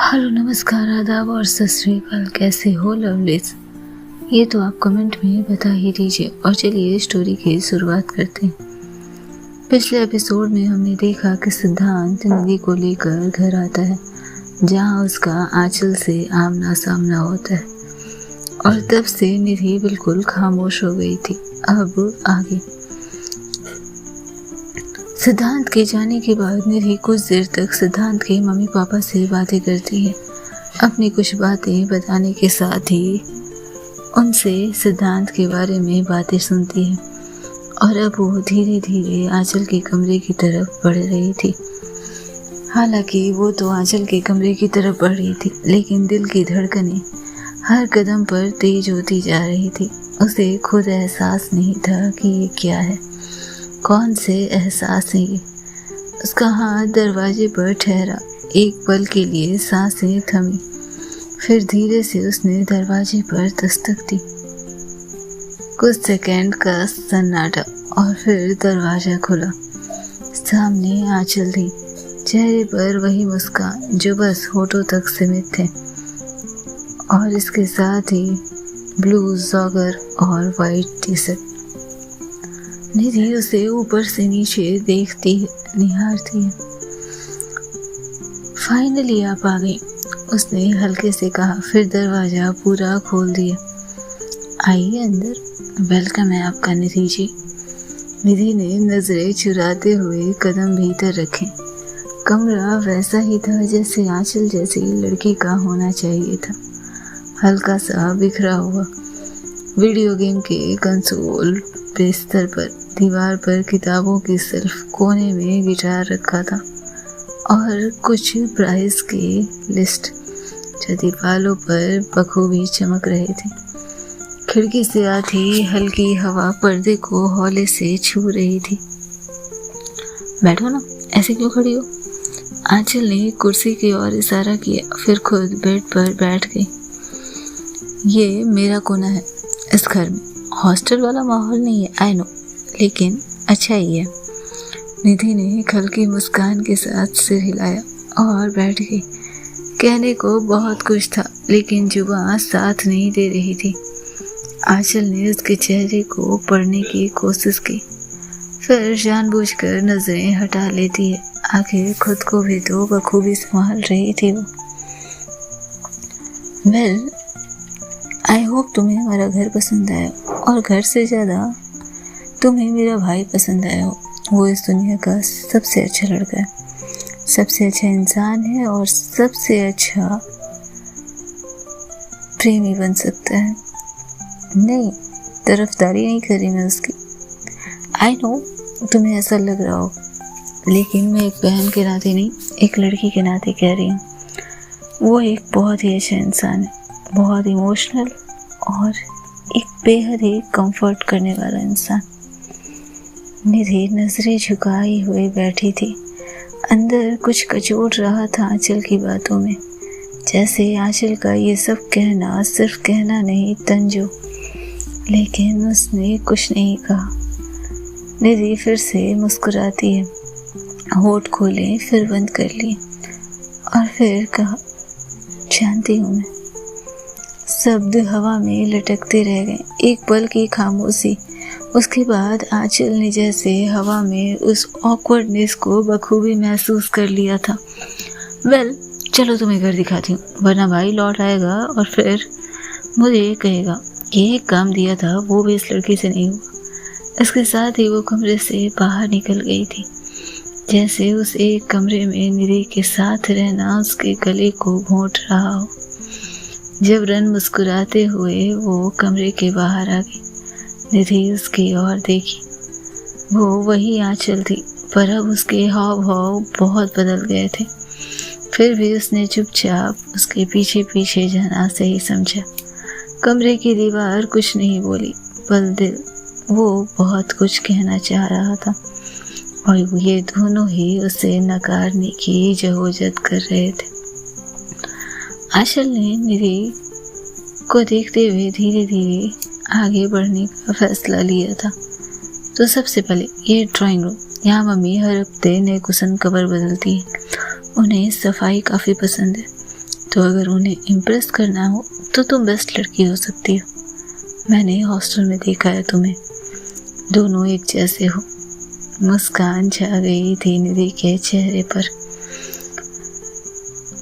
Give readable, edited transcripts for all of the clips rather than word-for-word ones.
Hello, नमस्कार, आदाब और सत श्री अकाल। कैसे हो लवलीज? ये तो आप कमेंट में बता ही दीजिए। और चलिए स्टोरी की शुरुआत करते हैं। पिछले एपिसोड में हमने देखा कि सिद्धांत निधि को लेकर घर आता है, जहाँ उसका आंचल से आमना सामना होता है। और तब से निधि बिल्कुल खामोश हो गई थी। अब आगे सिद्धांत के जाने के बाद निधि कुछ देर तक सिद्धांत के मम्मी पापा से बातें करती है। अपनी कुछ बातें बताने के साथ ही उनसे सिद्धांत के बारे में बातें सुनती है। और अब वो धीरे धीरे आंचल के कमरे की तरफ बढ़ रही थी। हालांकि वो तो आंचल के कमरे की तरफ बढ़ रही थी, लेकिन दिल की धड़कनें हर कदम पर तेज होती जा रही थी। उसे खुद एहसास नहीं था कि ये क्या है, कौन से एहसास है ये। उसका हाथ दरवाजे पर ठहरा। एक पल के लिए सांसें थमी, फिर धीरे से उसने दरवाजे पर दस्तक दी। कुछ सेकंड का सन्नाटा और फिर दरवाजा खुला। सामने आंचल थी, चेहरे पर वही मुस्कान जो बस होठों तक सीमित थे, और इसके साथ ही ब्लू जॉगर और वाइट टी शर्ट। निधि उसे ऊपर से नीचे देखती है, निहारती है। फाइनली आप आ गई, उसने हल्के से कहा, फिर दरवाजा पूरा खोल दिया। आइए अंदर। वेलकम है आपका निधि जी। निधि ने नजरें चुराते हुए कदम भीतर रखे। कमरा वैसा ही था जैसे आंचल जैसी लड़की का होना चाहिए था। हल्का सा बिखरा हुआ वीडियो गेम के कंसोल बिस्तर पर, दीवार पर किताबों की शेल्फ, कोने में गिटार रखा था और कुछ प्राइस के लिस्ट जो दीवारों पर बखूबी चमक रहे थे। खिड़की से आती हल्की हवा पर्दे को हौले से छू रही थी। बैठो ना, ऐसे क्यों खड़ी हो? आंचल ने कुर्सी की ओर इशारा किया, फिर खुद बेड पर बैठ गई। ये मेरा कोना है इस घर में। हॉस्टल वाला माहौल नहीं है, आई नो, लेकिन अच्छा ही है। निधि ने हल्की मुस्कान के साथ सिर हिलाया और बैठ गई। कहने को बहुत कुछ था, लेकिन जुबान साथ नहीं दे रही थी। आंचल ने उसके चेहरे को पढ़ने की कोशिश की, फिर जानबूझकर नजरें हटा लेती है। आखिर खुद को भी तो बखूबी संभाल रही थी वो। वेल, आई होप तुम्हें हमारा घर पसंद आया, और घर से ज़्यादा तुम्हें मेरा भाई पसंद आया हो। वो इस दुनिया का सबसे अच्छा लड़का है, सबसे अच्छा इंसान है और सबसे अच्छा प्रेमी बन सकता है। नहीं, तरफदारी नहीं कर रही मैं उसकी। आई नो तुम्हें ऐसा लग रहा हो, लेकिन मैं एक बहन के नाते नहीं, एक लड़की के नाते कह रही हूँ। वो एक बहुत ही अच्छा इंसान है, बहुत इमोशनल और एक बेहद ही कंफर्ट करने वाला इंसान। निधि नजरें झुकाई हुए बैठी थी। अंदर कुछ कचोट रहा था आंचल की बातों में, जैसे आंचल का ये सब कहना सिर्फ कहना नहीं, तंजो। लेकिन उसने कुछ नहीं कहा। निधि फिर से मुस्कुराती है, होठ खोले फिर बंद कर लिए, और फिर कहा, जानती हूँ मैं। शब्द हवा में लटकते रह गए। एक पल की खामोशी, उसके बाद आंचल ने जैसे हवा में उस ऑकवर्डनेस को बखूबी महसूस कर लिया था। वेल, चलो तुम्हें घर दिखाती हूँ, वरना भाई लौट आएगा और फिर मुझे कहेगा कि एक काम दिया था वो भी इस लड़की से नहीं हुआ। इसके साथ ही वो कमरे से बाहर निकल गई थी, जैसे उस एक कमरे में निधि के साथ रहना उसके गले को घोंट रहा हो। जब रन मुस्कुराते हुए वो कमरे के बाहर आ गई, निधि उसकी ओर देखी। वो वही आंचल थी, पर अब उसके हाव भाव बहुत बदल गए थे। फिर भी उसने चुपचाप उसके पीछे पीछे जाना सही समझा। कमरे की दीवार कुछ नहीं बोली, पर दिल वो बहुत कुछ कहना चाह रहा था, और ये दोनों ही उसे नकारने की जहूजत कर रहे थे। आंचल ने निधि को देखते हुए धीरे धीरे आगे बढ़ने का फैसला लिया था। तो सबसे पहले ये ड्राइंग रूम, यहाँ मम्मी हर हफ्ते नए कुशन कवर बदलती है। उन्हें सफाई काफ़ी पसंद है। तो अगर उन्हें इम्प्रेस करना हो तो तुम बेस्ट लड़की हो सकती हो। मैंने हॉस्टल में देखा है तुम्हें, दोनों एक जैसे हो। मुस्कान छा गई थी निधि के चेहरे पर।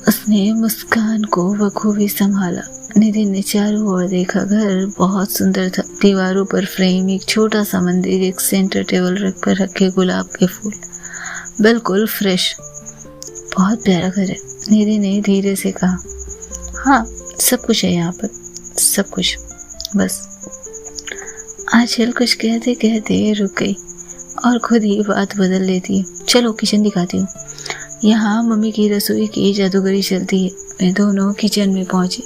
उसने मुस्कान को बखूबी संभाला। निधि ने चारों ओर देखा। घर बहुत सुंदर था। दीवारों पर फ्रेम, एक छोटा सा मंदिर, एक सेंटर टेबल पर रखे गुलाब के फूल, बिल्कुल फ्रेश। बहुत प्यारा घर है, निधि ने धीरे से कहा। हाँ, सब कुछ है यहाँ पर, सब कुछ। बस। आंचल कुछ कहते कहते रुक गई और खुद ही बात बदल लेती है। चलो किचन दिखाती हूँ। यहाँ मम्मी की रसोई की जादूगरी चलती है। वे दोनों किचन में पहुंचे।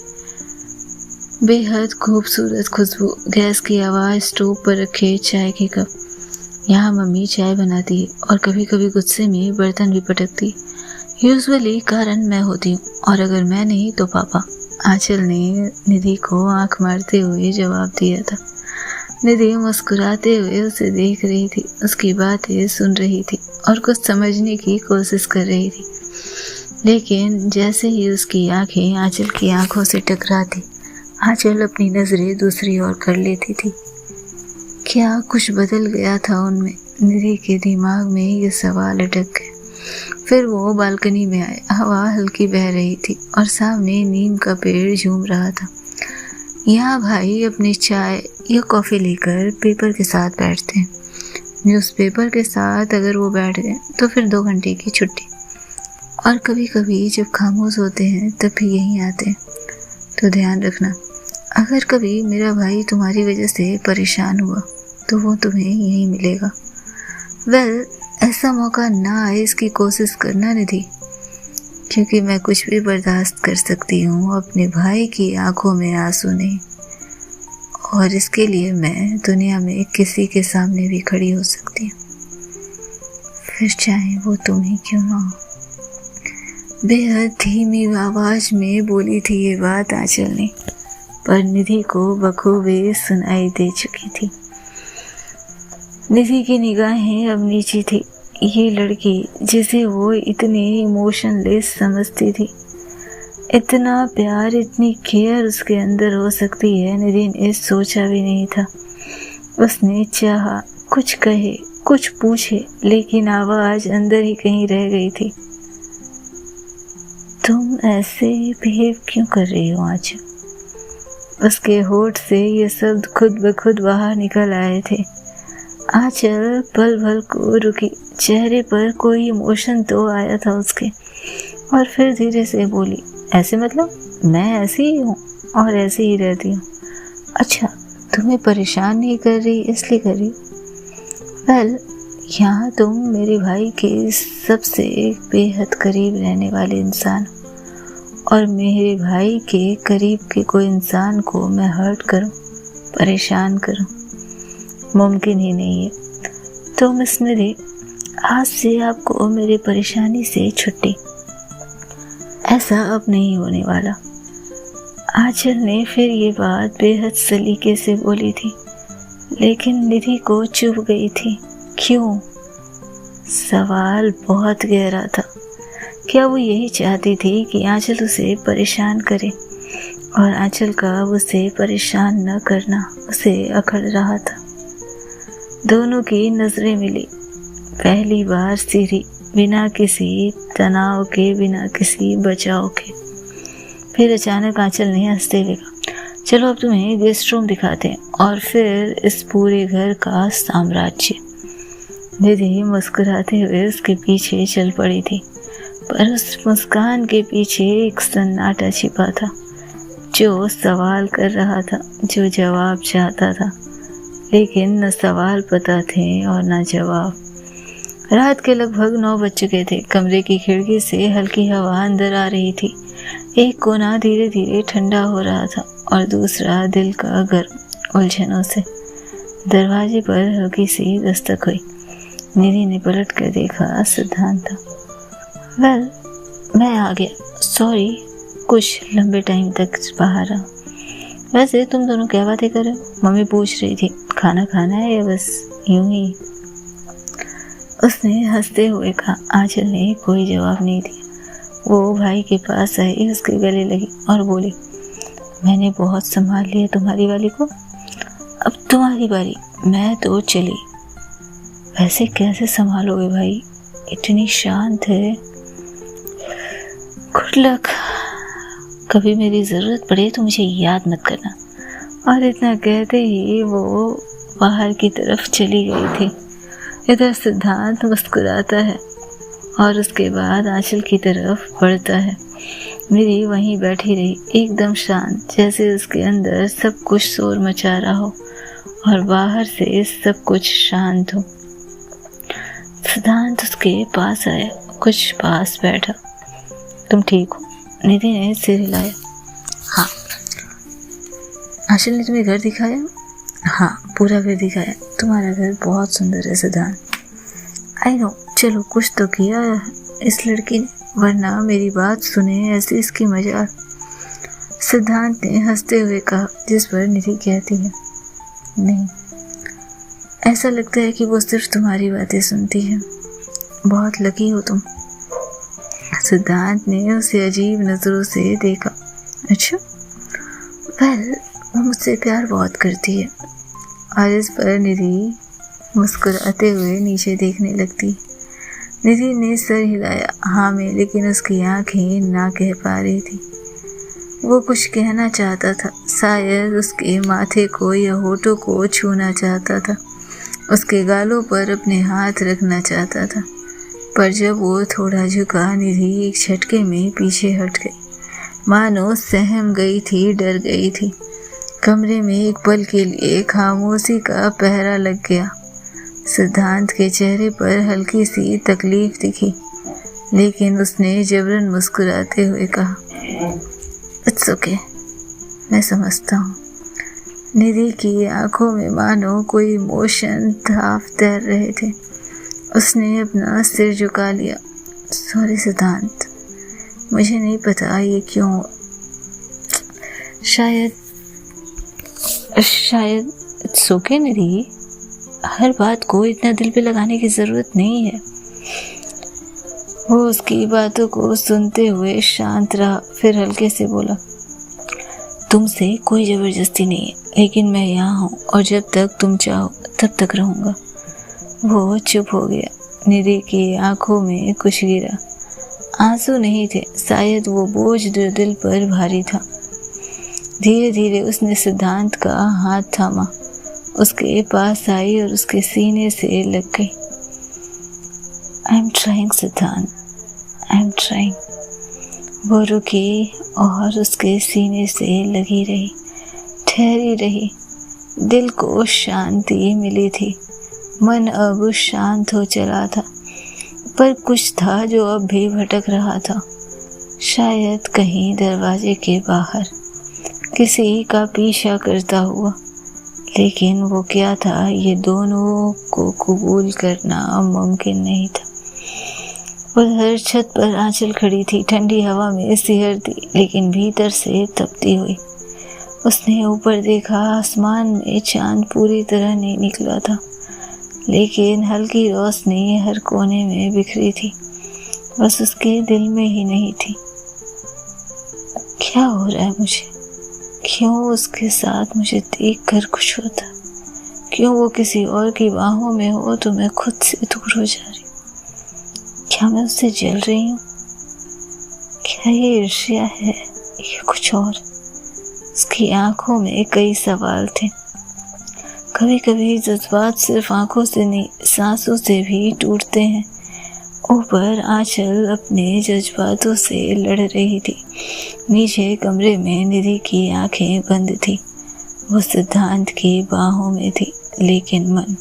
बेहद खूबसूरत खुशबू, गैस की आवाज़, स्टोव पर रखे चाय के कप। यहाँ मम्मी चाय बनाती है और कभी कभी गुस्से में बर्तन भी पटकती है। यूजुअली कारण मैं होती हूँ, और अगर मैं नहीं तो पापा। आंचल ने निधि को आंख मारते हुए जवाब दिया था। निधि मुस्कुराते हुए उसे देख रही थी, उसकी बातें सुन रही थी और कुछ समझने की कोशिश कर रही थी। लेकिन जैसे ही उसकी आंखें आंचल की आंखों से टकराती, आंचल अपनी नजरें दूसरी ओर कर लेती थी। क्या कुछ बदल गया था उनमें? निधि के दिमाग में ये सवाल अटक गए। फिर वो बालकनी में आए। हवा हल्की बह रही थी और सामने नीम का पेड़ झूम रहा था। यहाँ भाई अपनी चाय या कॉफ़ी लेकर पेपर के साथ बैठते हैं। न्यूज़पेपर के साथ अगर वो बैठ गए तो फिर 2 घंटे की छुट्टी। और कभी कभी जब खामोश होते हैं तब भी यहीं आते हैं। तो ध्यान रखना, अगर कभी मेरा भाई तुम्हारी वजह से परेशान हुआ तो वो तुम्हें यहीं मिलेगा। वेल, ऐसा मौका ना आए इसकी कोशिश करना निधि, क्योंकि मैं कुछ भी बर्दाश्त कर सकती हूँ, अपने भाई की आंखों में आंसू नहीं। और इसके लिए मैं दुनिया में किसी के सामने भी खड़ी हो सकती हूँ, फिर चाहे वो तुम ही क्यों ना हो। बेहद धीमी आवाज में बोली थी ये बात आंचल ने, पर निधि को बखूबी सुनाई दे चुकी थी। निधि की निगाहें अब नीची थी। ये लड़की जिसे वो इतनी इमोशनलेस समझती थी, इतना प्यार, इतनी केयर उसके अंदर हो सकती है, निधि ने सोचा भी नहीं था। उसने चाहा कुछ कहे, कुछ पूछे, लेकिन आवाज अंदर ही कहीं रह गई थी। तुम ऐसे बिहेव क्यों कर रही हो आज? उसके होठ से ये शब्द खुद ब खुद बाहर निकल आए थे। आंचल पल भर को रुकी। चेहरे पर कोई इमोशन तो आया था उसके, और फिर धीरे से बोली, ऐसे मतलब मैं ऐसी ही हूँ और ऐसे ही रहती हूँ। अच्छा, तुम्हें परेशान नहीं कर रही इसलिए कर रही? वेल, यहाँ तुम मेरे भाई के सबसे बेहद करीब रहने वाले इंसान, और मेरे भाई के करीब के कोई इंसान को मैं हर्ट करूँ, परेशान करूँ, मुमकिन ही नहीं है। तो मिस निधि, आज से आपको मेरी परेशानी से छुट्टी। ऐसा अब नहीं होने वाला। आंचल ने फिर ये बात बेहद सलीके से बोली थी, लेकिन निधि को चुभ गई थी। क्यों? सवाल बहुत गहरा था। क्या वो यही चाहती थी कि आंचल उसे परेशान करे, और आंचल का उसे परेशान न करना उसे अकड़ रहा था। दोनों की नजरें मिली, पहली बार सीधी, बिना किसी तनाव के, बिना किसी बचाव के। फिर अचानक आंचल ने हंसते हुए कहा, चलो अब तुम्हें गेस्ट रूम दिखाते हैं, और फिर इस पूरे घर का साम्राज्य। निधि मुस्कुराते हुए उसके पीछे चल पड़ी थी, पर उस मुस्कान के पीछे एक सन्नाटा छिपा था, जो सवाल कर रहा था, जो जवाब चाहता था, लेकिन न सवाल पता थे और न जवाब। रात के लगभग 9 बज चुके थे। कमरे की खिड़की से हल्की हवा अंदर आ रही थी। एक कोना धीरे धीरे ठंडा हो रहा था और दूसरा दिल का गर्म उलझनों से। दरवाजे पर हल्की सी दस्तक हुई। निधि ने पलट कर देखा, सिद्धांत था। वेल, मैं आ गया, सॉरी कुछ लंबे टाइम तक बाहर रहा। वैसे तुम दोनों क्या बातें कर रहे हो? मम्मी पूछ रही थी, खाना खाना है या बस यूं ही? उसने हंसते हुए कहा। आंचल ने कोई जवाब नहीं दिया। वो भाई के पास आई, उसके गले लगी और बोली, मैंने बहुत संभाल लिया तुम्हारी वाली को, अब तुम्हारी बारी, मैं तो चली। वैसे कैसे संभालोगे भाई, इतनी शांत है। गुड लक, कभी मेरी ज़रूरत पड़े तो मुझे याद मत करना। और इतना कहते ही वो बाहर की तरफ चली गई थी। इधर सिद्धांत मुस्कुराता है और उसके बाद आंचल की तरफ बढ़ता है। निधि वहीं बैठी रही, एकदम शांत, जैसे उसके अंदर सब कुछ शोर मचा रहा हो और बाहर से सब कुछ शांत हो। सिद्धांत उसके पास आया, कुछ पास बैठा। तुम ठीक हो? निधि ने सिर हिलाया। हाँ। आंचल ने तुम्हें घर दिखाया? हाँ, पूरा घर दिखाया। तुम्हारा घर बहुत सुंदर है सिद्धांत। आई नो, चलो कुछ तो किया इस लड़की ने, वरना मेरी बात सुने ऐसी इसकी मजाक। सिद्धांत ने हंसते हुए कहा, जिस पर निधि कहती है, नहीं, ऐसा लगता है कि वो सिर्फ तुम्हारी बातें सुनती है। बहुत लकी हो तुम। सिद्धांत ने उसे अजीब नजरों से देखा। अच्छा, वेल, वो मुझसे प्यार बहुत करती है। और इस पर निधि मुस्कुराते हुए नीचे देखने लगती। निधि ने सर हिलाया हाँ में, लेकिन उसकी आंखें ना कह पा रही थी। वो कुछ कहना चाहता था, शायद उसके माथे को या होठों को छूना चाहता था, उसके गालों पर अपने हाथ रखना चाहता था। पर जब वो थोड़ा झुका, निधि एक झटके में पीछे हट गई, मानो सहम गई थी, डर गई थी। कमरे में एक पल के लिए खामोशी का पहरा लग गया। सिद्धांत के चेहरे पर हल्की सी तकलीफ दिखी, लेकिन उसने जबरन मुस्कुराते हुए कहा, इट्स ओके, मैं समझता हूँ। निधि की आंखों में मानो कोई इमोशन भाव तैर रहे थे। उसने अपना सिर झुका लिया। सॉरी सिद्धांत, मुझे नहीं पता ये क्यों, शायद इट्स ओके निधि, हर बात को इतना दिल पे लगाने की जरूरत नहीं है। वो उसकी बातों को सुनते हुए शांत रहा, फिर हल्के से बोला, तुमसे कोई जबरदस्ती नहीं है, लेकिन मैं यहाँ हूँ और जब तक तुम चाहो तब तक रहूँगा। वो चुप हो गया। निधि की आंखों में कुछ गिरा, आंसू नहीं थे, शायद वो बोझ जो दिल पर भारी था। धीरे धीरे उसने सिद्धांत का हाथ थामा, उसके पास आई और उसके सीने से लग गई। आई एम ट्राइंग सिद्धांत, आई एम ट्राइंग। वो रुकी और उसके सीने से लगी रही, ठहरी रही। दिल को शांति मिली थी, मन अब शांत हो चला था, पर कुछ था जो अब भी भटक रहा था। शायद कहीं दरवाजे के बाहर किसी का पीछा करता हुआ, लेकिन वो क्या था, ये दोनों को कबूल करना मुमकिन नहीं था। उधर छत पर आंचल खड़ी थी, ठंडी हवा में सिहरती, लेकिन भीतर से तपती हुई। उसने ऊपर देखा, आसमान में चांद पूरी तरह नहीं निकला था, लेकिन हल्की रोशनी हर कोने में बिखरी थी, बस उसके दिल में ही नहीं थी। क्या हो रहा है मुझे? क्यों उसके साथ मुझे देखकर कुछ होता? क्यों वो किसी और की बाहों में हो तो मैं खुद से दूर हो जा रही? क्या मैं उससे जल रही हूँ? क्या ये ईर्ष्या है या कुछ और? उसकी आंखों में कई सवाल थे। कभी कभी जज्बात सिर्फ आंखों से नहीं, सांसों से भी टूटते हैं। ऊपर आंचल अपने जज्बातों से लड़ रही थी। नीचे कमरे में निधि की आंखें बंद थी। वो सिद्धांत की बाहों में थी, लेकिन मन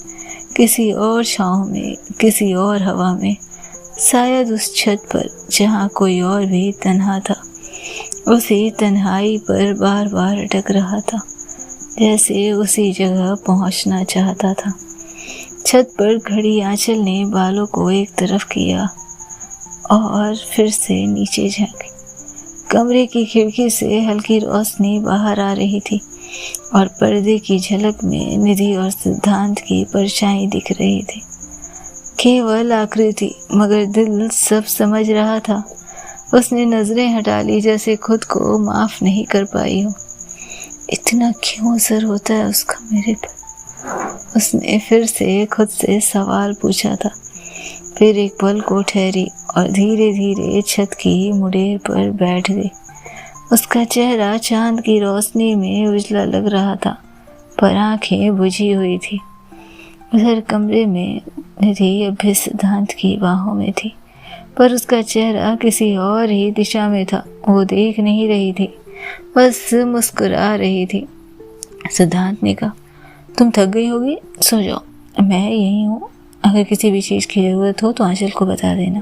किसी और छांव में, किसी और हवा में, शायद उस छत पर जहाँ कोई और भी तन्हा था। उसी तन्हाई पर बार बार अटक रहा था, जैसे उसी जगह पहुंचना चाहता था। छत पर खड़ी आंचल ने बालों को एक तरफ किया और फिर से नीचे झांकी। कमरे की खिड़की से हल्की रोशनी बाहर आ रही थी और पर्दे की झलक में निधि और सिद्धांत की परछाई दिख रही थी। केवल आकृति, मगर दिल सब समझ रहा था। उसने नजरें हटा ली, जैसे खुद को माफ नहीं कर पाई हो। इतना क्यों असर होता है उसका मेरे पर? उसने फिर से खुद से सवाल पूछा था। फिर एक पल को ठहरी और धीरे धीरे छत की मुड़ेर पर बैठ गई। उसका चेहरा चांद की रोशनी में उजला लग रहा था, पर आंखें बुझी हुई थी। उधर कमरे में निधि अब भी सिद्धांत की बाहों में थी, पर उसका चेहरा किसी और ही दिशा में था। वो देख नहीं रही थी, बस मुस्कुरा रही थी। सिद्धांत ने कहा, तुम थक गई होगी, सो जाओ, मैं यहीं हूँ। अगर किसी भी चीज़ की ज़रूरत हो तो आंचल को बता देना,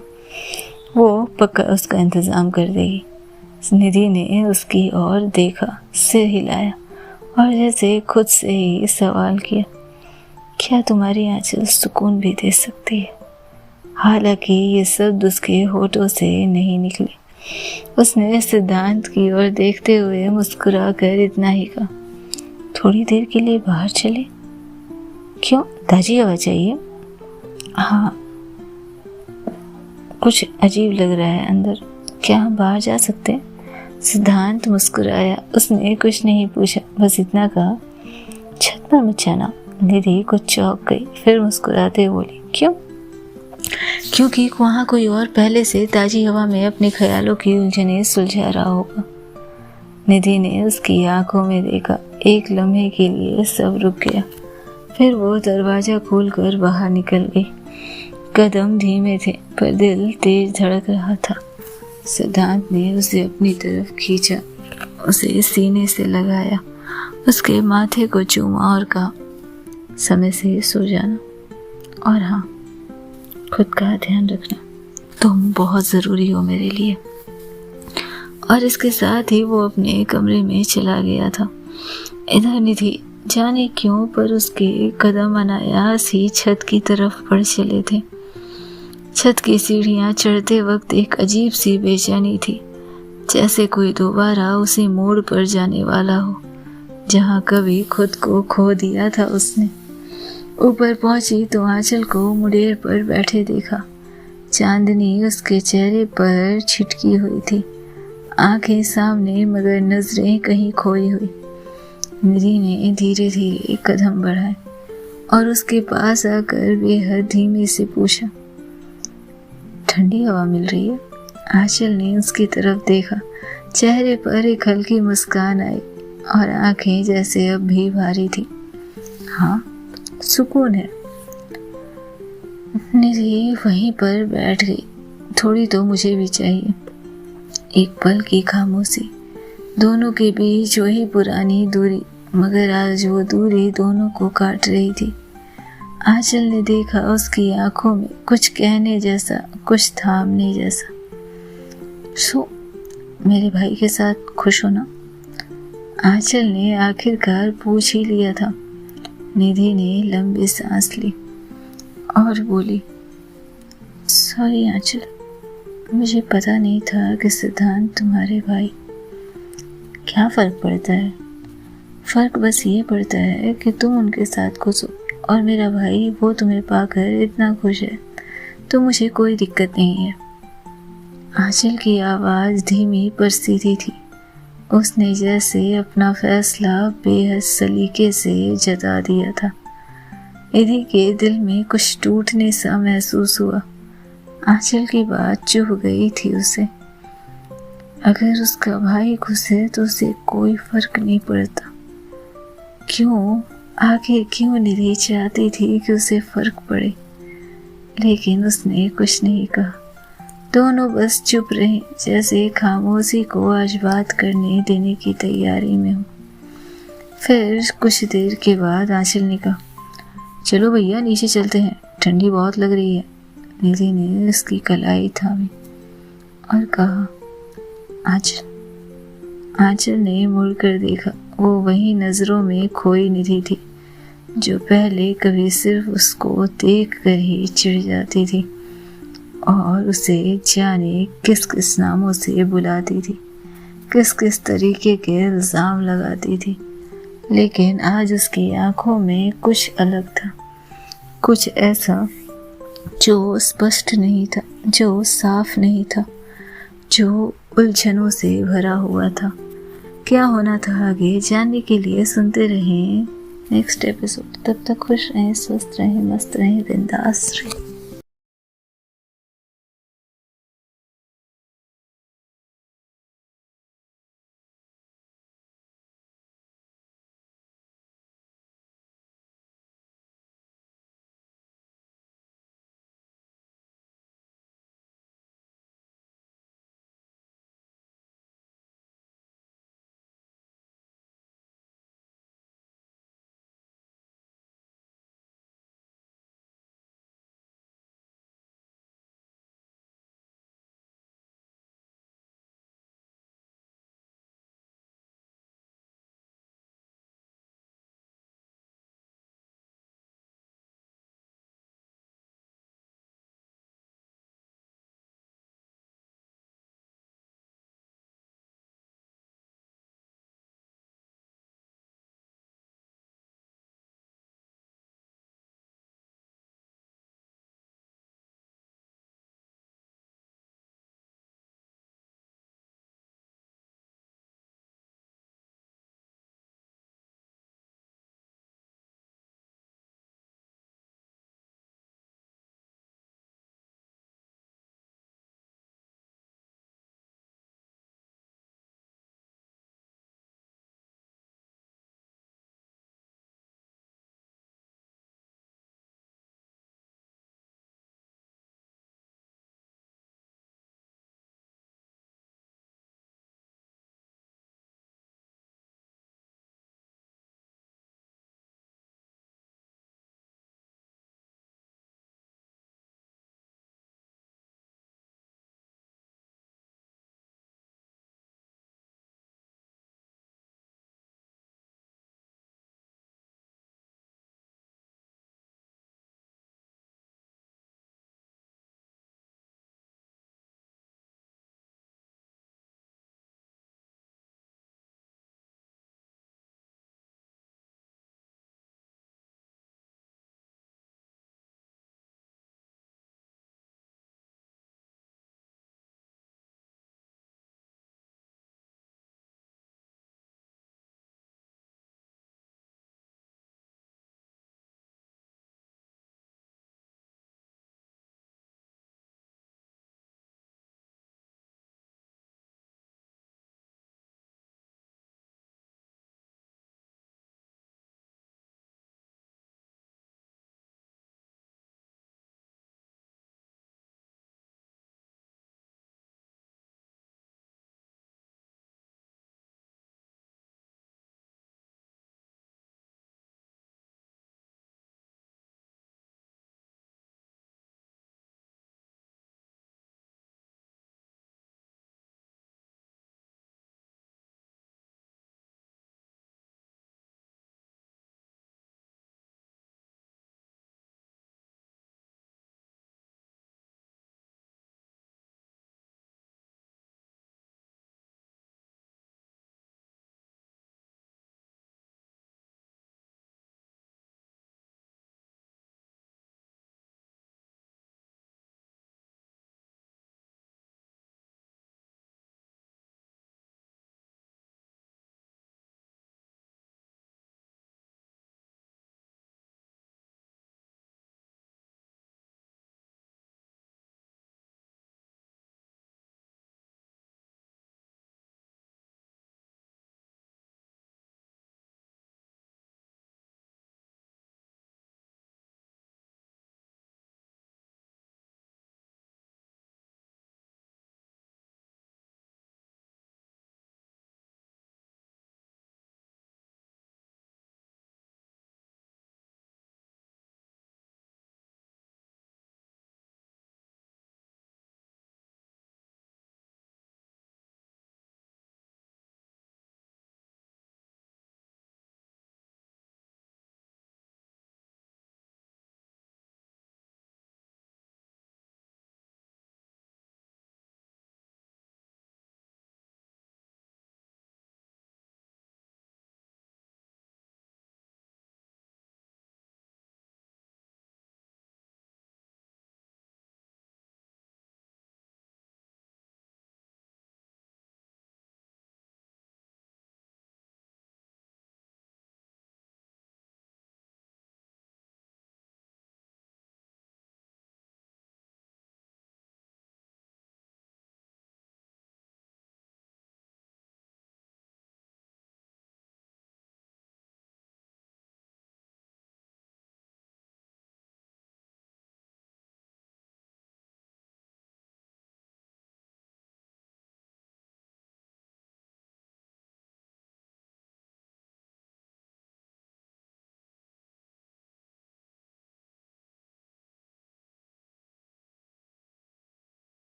वो पक्का उसका इंतज़ाम कर देगी। निधि ने उसकी ओर देखा, सिर हिलाया और जैसे खुद से ही सवाल किया, क्या तुम्हारी आंचल सुकून भी दे सकती है? हालांकि ये शब्द उसके होठों से नहीं निकले। उसने सिद्धांत की ओर देखते हुए मुस्कुरा कर इतना ही कहा, थोड़ी देर के लिए बाहर चले? क्यों, ताजी हवा चाहिए? हाँ, कुछ अजीब लग रहा है अंदर, क्या हम बाहर जा सकते हैं? सिद्धांत मुस्कुराया। उसने कुछ नहीं पूछा, बस इतना कहा, छत पर मत जाना। निधि कुछ चौंक गई, फिर मुस्कुराते बोली, क्यों? क्योंकि वहाँ कोई और पहले से ताजी हवा में अपने ख्यालों की उलझनें सुलझा रहा होगा। निधि ने उसकी आंखों में देखा। एक लम्हे के लिए सब रुक गया, फिर वो दरवाजा खोलकर बाहर निकल गई। कदम धीमे थे, पर दिल तेज धड़क रहा था। सिद्धांत ने उसे अपनी तरफ खींचा, उसे सीने से लगाया, उसके माथे को चूमा और कहा, समय से सो जाना, और हाँ, खुद का ध्यान रखना, तुम बहुत ज़रूरी हो मेरे लिए। और इसके साथ ही वो अपने कमरे में चला गया था। इधर निधि जाने क्यों पर उसके कदम अनायास ही छत की तरफ बढ़ चले थे। छत की सीढ़ियाँ चढ़ते वक्त एक अजीब सी बेचैनी थी, जैसे कोई दोबारा उसी मोड़ पर जाने वाला हो जहाँ कभी खुद को खो दिया था उसने। ऊपर पहुंची तो आंचल को मुड़ेर पर बैठे देखा। चांदनी उसके चेहरे पर छिटकी हुई थी, आंखें सामने मगर नजरें कहीं खोई हुई। निधि ने धीरे धीरे कदम बढ़ाए और उसके पास आकर बेहद धीमे से पूछा, ठंडी हवा मिल रही है? आंचल ने उसकी तरफ देखा, चेहरे पर एक हल्की मुस्कान आई और आंखें जैसे अब भी भारी थी। हाँ, सुकून है। निधि वहीं पर बैठ गई। थोड़ी तो मुझे भी चाहिए। एक पल की खामोशी, दोनों के बीच वही पुरानी दूरी, मगर आज वो दूरी दोनों को काट रही थी। आंचल ने देखा उसकी आंखों में कुछ कहने जैसा, कुछ थामने जैसा। सो मेरे भाई के साथ खुश हो ना? आंचल ने आखिरकार पूछ ही लिया था। निधि ने लंबी सांस ली और बोली, सॉरी आंचल, मुझे पता नहीं था कि सिद्धांत तुम्हारे भाई। क्या फ़र्क पड़ता है? फ़र्क बस ये पड़ता है कि तुम उनके साथ खुश हो और मेरा भाई वो तुम्हें पाकर इतना खुश है, तो मुझे कोई दिक्कत नहीं है। आंचल की आवाज़ धीमी पर सीधी थी। उसने जैसे अपना फैसला बेहद सलीके से जता दिया था। निधि के दिल में कुछ टूटने सा महसूस हुआ। आंचल की बात चुभ गई थी उसे। अगर उसका भाई खुश है तो उसे कोई फर्क नहीं पड़ता। क्यों, आखिर क्यों निधि चाहती थी कि उसे फर्क पड़े? लेकिन उसने कुछ नहीं कहा। दोनों बस चुप रहे, जैसे खामोशी को आज बात करने देने की तैयारी में हो। फिर कुछ देर के बाद आंचल ने कहा, चलो भैया नीचे चलते हैं, ठंडी बहुत लग रही है। निधि ने उसकी कलाई थामी और कहा, आंचल। आंचल ने मुड़कर देखा। वो वही नजरों में खोई निधि थी जो पहले कभी सिर्फ उसको देख कर ही चिढ़ जाती थी और उसे जाने किस किस नामों से बुलाती थी, किस किस तरीके के इल्ज़ाम लगाती थी। लेकिन आज उसकी आंखों में कुछ अलग था, कुछ ऐसा जो स्पष्ट नहीं था, जो साफ नहीं था, जो उलझनों से भरा हुआ था। क्या होना था आगे जानने के लिए सुनते रहें नेक्स्ट एपिसोड। तब तक खुश रहें, स्वस्थ रहें, मस्त रहें, बिंदास रहें।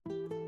है।